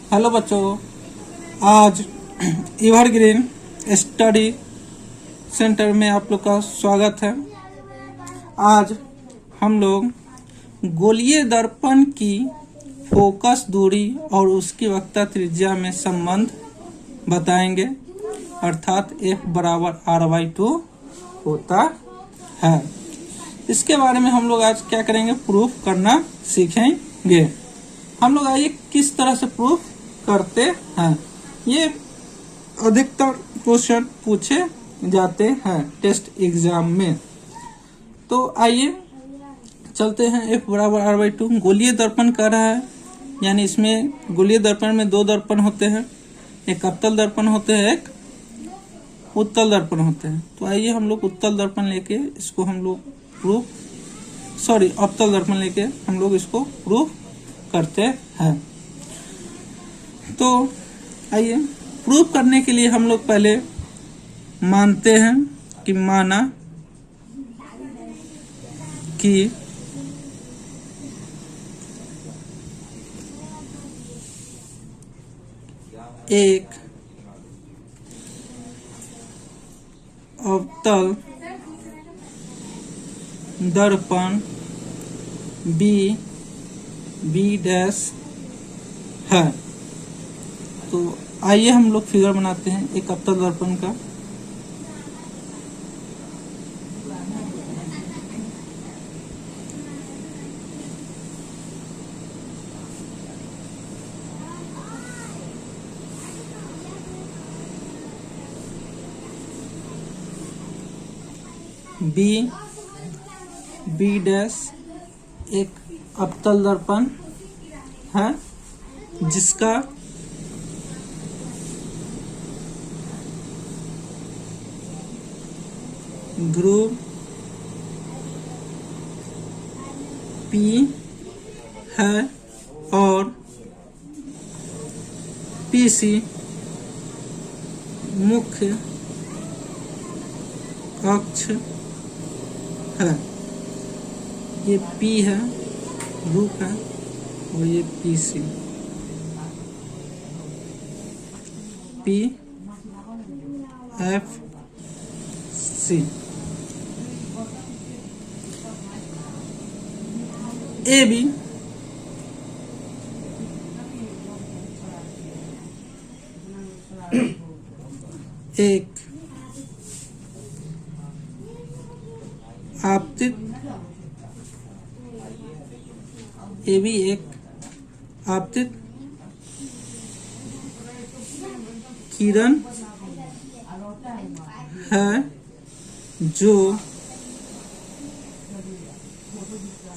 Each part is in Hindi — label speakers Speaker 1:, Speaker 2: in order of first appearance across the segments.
Speaker 1: हेलो बच्चों, आज एवरग्रीन स्टडी सेंटर में आप लोग का स्वागत है। आज हम लोग गोलीय दर्पण की फोकस दूरी और उसकी वक्रता त्रिज्या में संबंध बताएंगे, अर्थात F बराबर R/2 होता है। इसके बारे में हम लोग आज क्या करेंगे, प्रूफ करना सीखेंगे। हम लोग आइए किस तरह से प्रूफ करते हैं। ये अधिकतर क्वेश्चन पूछे जाते हैं टेस्ट एग्जाम में। तो आइए चलते हैं। F बराबर R/2 गोलीय दर्पण कर रहा है, यानी इसमें गोलीय दर्पण में दो दर्पण होते हैं, एक अवतल दर्पण होते हैं, एक उत्तल दर्पण होते हैं। तो आइए हम लोग उत्तल दर्पण लेके इसको हम लोग अवतल दर्पण लेके हम लोग इसको प्रूफ करते हैं। तो आइए प्रूफ करने के लिए हम लोग पहले मानते हैं कि माना कि एक अवतल दर्पण B' है। तो आइए हम लोग फिगर बनाते हैं एक अवतल दर्पण का। B' एक अवतल दर्पण है जिसका ध्रुव P है और PC मुख्य अक्ष है। ये P है, ध्रुव है, और ये PC PFC। AB एक आपतित किरण है जो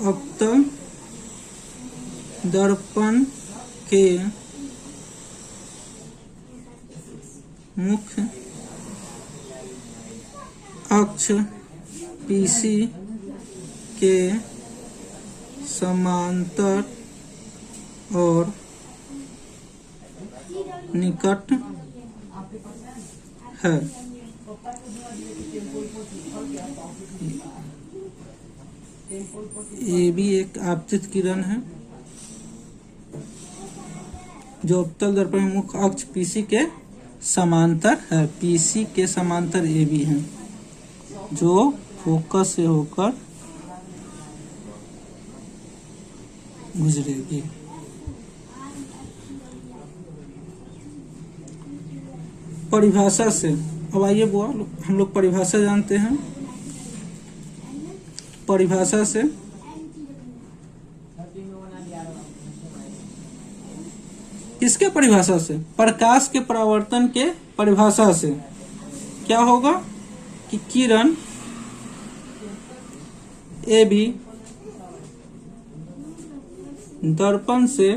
Speaker 1: अवतल दर्पण के मुख्य अक्ष PC के समांतर और निकट है। ये भी एक आपतित किरण है जो अवतल दर्पण में मुख्य अक्ष PC के समांतर है। PC के समांतर AB है जो फोकस से होकर गुजरेगी। परिभाषा से अब आइए हम लोग परिभाषा जानते हैं। परिभाषा से किसके परिभाषा से? प्रकाश के परावर्तन के परिभाषा से क्या होगा कि किरण AB दर्पण से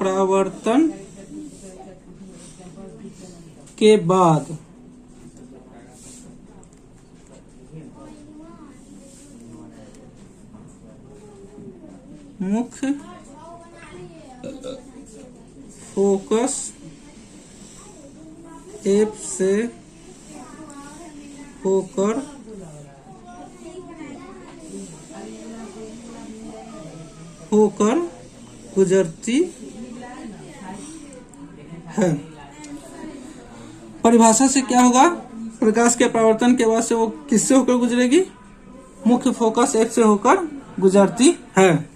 Speaker 1: परावर्तन के बाद मुख्य फोकस F से होकर गुजरती है। परिभाषा से क्या होगा, प्रकाश के परावर्तन के बाद से वो किससे होकर गुजरेगी, मुख्य फोकस एक से होकर गुजरती है।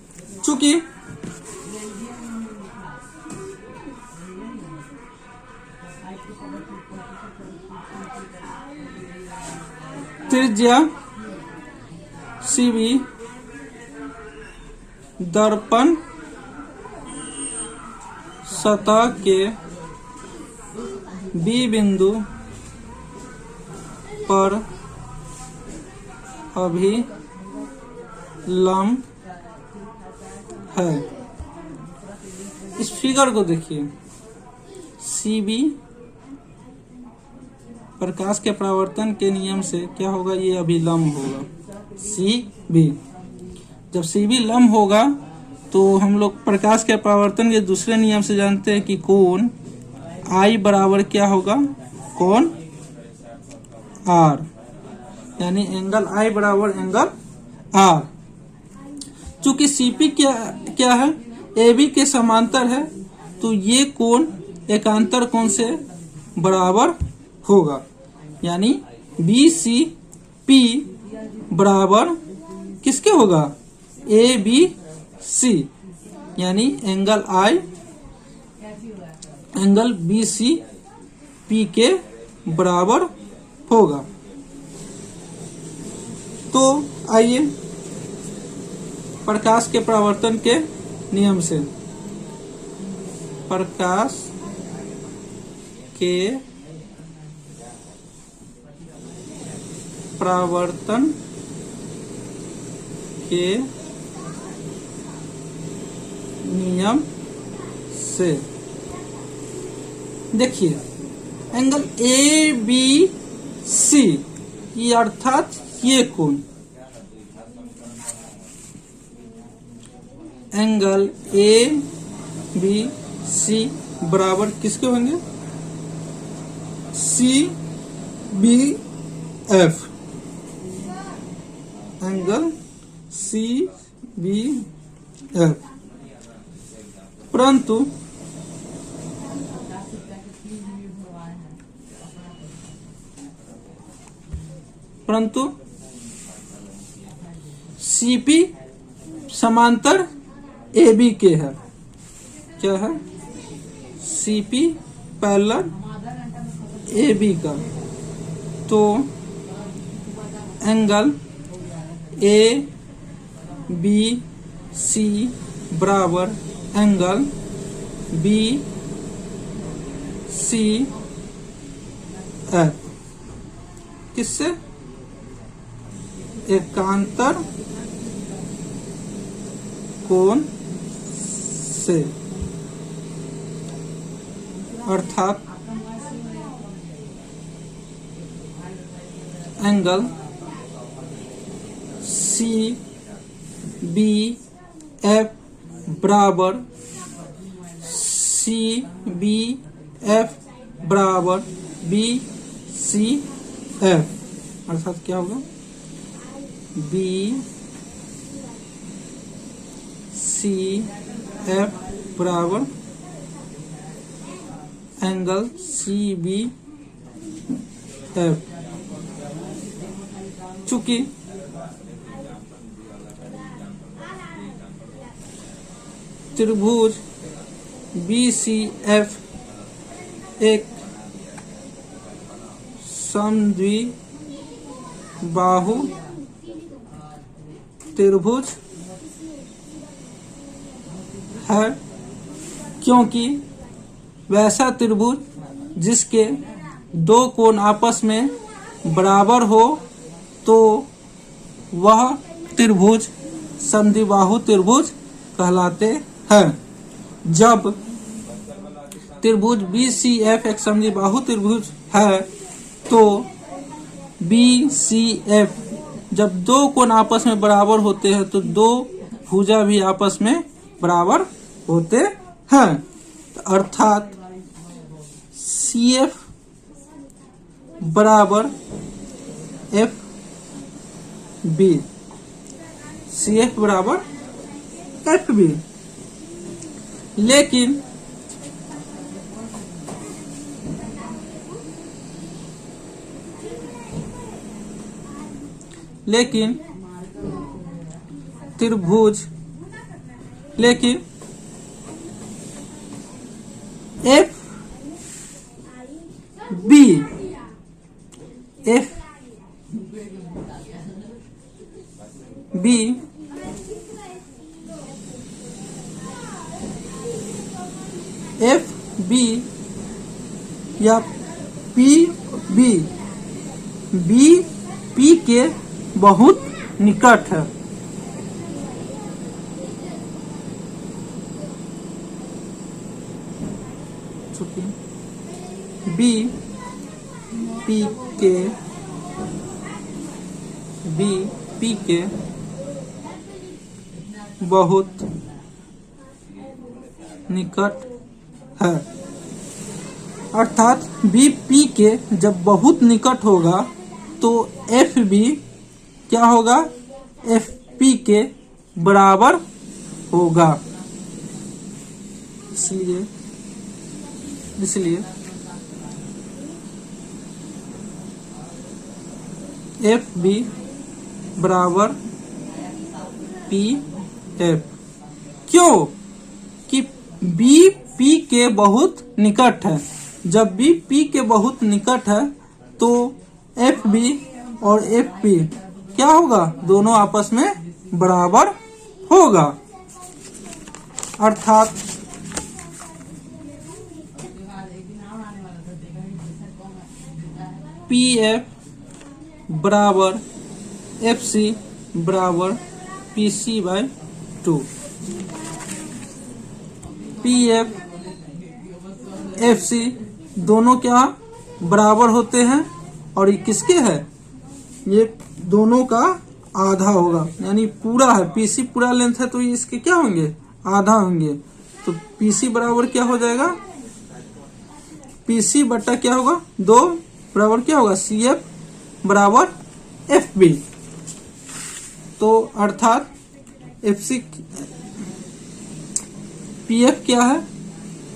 Speaker 1: चूंकि त्रिज्या सीबी दर्पण सतह के बी बिंदु पर अभिलंब है। इस फिगर को देखिए, सीबी प्रकाश के परावर्तन के नियम से क्या होगा, ये अभिलंब होगा सीबी। जब सीबी लंब होगा तो हम लोग प्रकाश के परावर्तन के दूसरे नियम से जानते हैं कि कोण आई बराबर क्या होगा, कोण आर, यानी एंगल आई बराबर एंगल आर। चूंकि सीपी क्या है, ए बी के समांतर है, तो ये कोण एकांतर कोण से बराबर होगा, यानी बी सी पी बराबर किसके होगा, ए बी सी, यानी एंगल आई एंगल बी सी पी के बराबर होगा। तो आइए प्रकाश के परावर्तन के नियम से, प्रकाश के परावर्तन के नियम से देखिए, एंगल ए बी सी ये अर्थात ये कोण, एंगल ए बी सी बराबर किसके होंगे, C B F, angle C B F. परंतु सीपी समांतर ए बी के है, क्या है, सीपी पैरेलल ए बी का, तो एंगल ए बी सी बराबर एंगल बी सी एफ, किससे, एकांतर कोण से, अर्थात एंगल सी बी एफ बराबर सी बी एफ बराबर बी सी एफ, अर्थात क्या होगा, बी सी एफ बराबर एंगल सी बी एफ। चूंकि त्रिभुज बी सी एफ एक समद्विबाहु त्रिभुज है, क्योंकि वैसा त्रिभुज जिसके दो कोण आपस में बराबर हो तो वह त्रिभुज समद्विबाहु त्रिभुज कहलाते हैं। जब त्रिभुज बी सी एफ एक समद्विबाहु त्रिभुज है तो बी सी एफ जब दो कोण आपस में बराबर होते हैं तो दो भुजा भी आपस में बराबर होते हैं, अर्थात सी एफ बराबर एफ बी, सी एफ बराबर एफ बी। लेकिन त्रिभुज एफ बी या पी के बहुत निकट है। बी पी के बहुत निकट है। अर्थात बी पी के जब बहुत निकट होगा तो एफ बी क्या होगा, एफ पी के बराबर होगा। इसलिए एफ बी बराबर पी एफ। क्यों कि बी पी के बहुत निकट है। जब बी पी के बहुत निकट है तो एफ बी और एफ पी क्या होगा, दोनों आपस में बराबर होगा। अर्थात पी एफ बराबर एफ सी बराबर P C by 2। P F C दोनों क्या बराबर होते हैं और ये किसके है, ये दोनों का आधा होगा, यानी पूरा है। पीसी पूरा लेंथ है तो ये इसके क्या होंगे, आधा होंगे। तो पीसी बराबर क्या हो जाएगा, पीसी बट्टा क्या होगा 2 बराबर क्या होगा सी एफ बराबर एफ बी। तो अर्थात एफ सी पी एफ क्या है,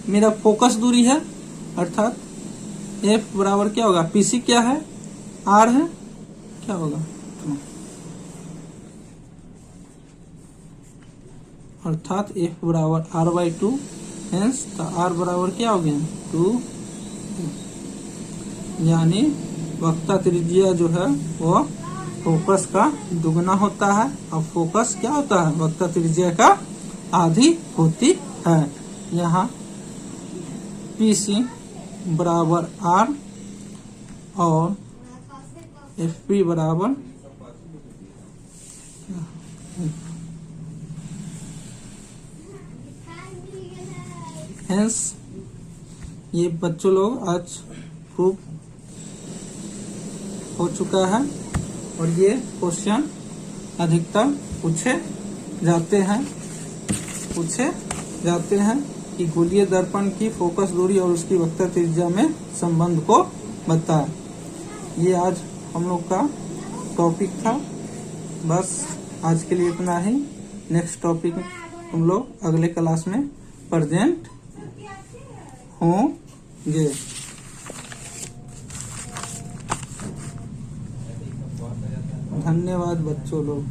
Speaker 1: मेरा फोकस दूरी है। अर्थात एफ बराबर क्या होगा, पीसी क्या है, आर है, क्या होगा अर्थात एफ बराबर आर बाई 2। हेंस तो आर बराबर क्या हो गया 2, यानी वक्ता त्रिज्या जो है वो फोकस का दुगना होता है और फोकस क्या होता है, वक्ता त्रिज्या का आधी होती है। यहाँ पीसी बराबर आर और एफ पी बराबर हेंस ये बच्चों लोग आज खूब हो चुका है और ये क्वेश्चन अधिकतर पूछे जाते हैं कि गोलीय दर्पण की फोकस दूरी और उसकी वक्ता त्रिज्या में संबंध को बताएं। ये आज हम लोग का टॉपिक था। बस आज के लिए इतना ही। नेक्स्ट टॉपिक हम लोग अगले क्लास में प्रेजेंट होंगे। धन्यवाद बच्चों लोग।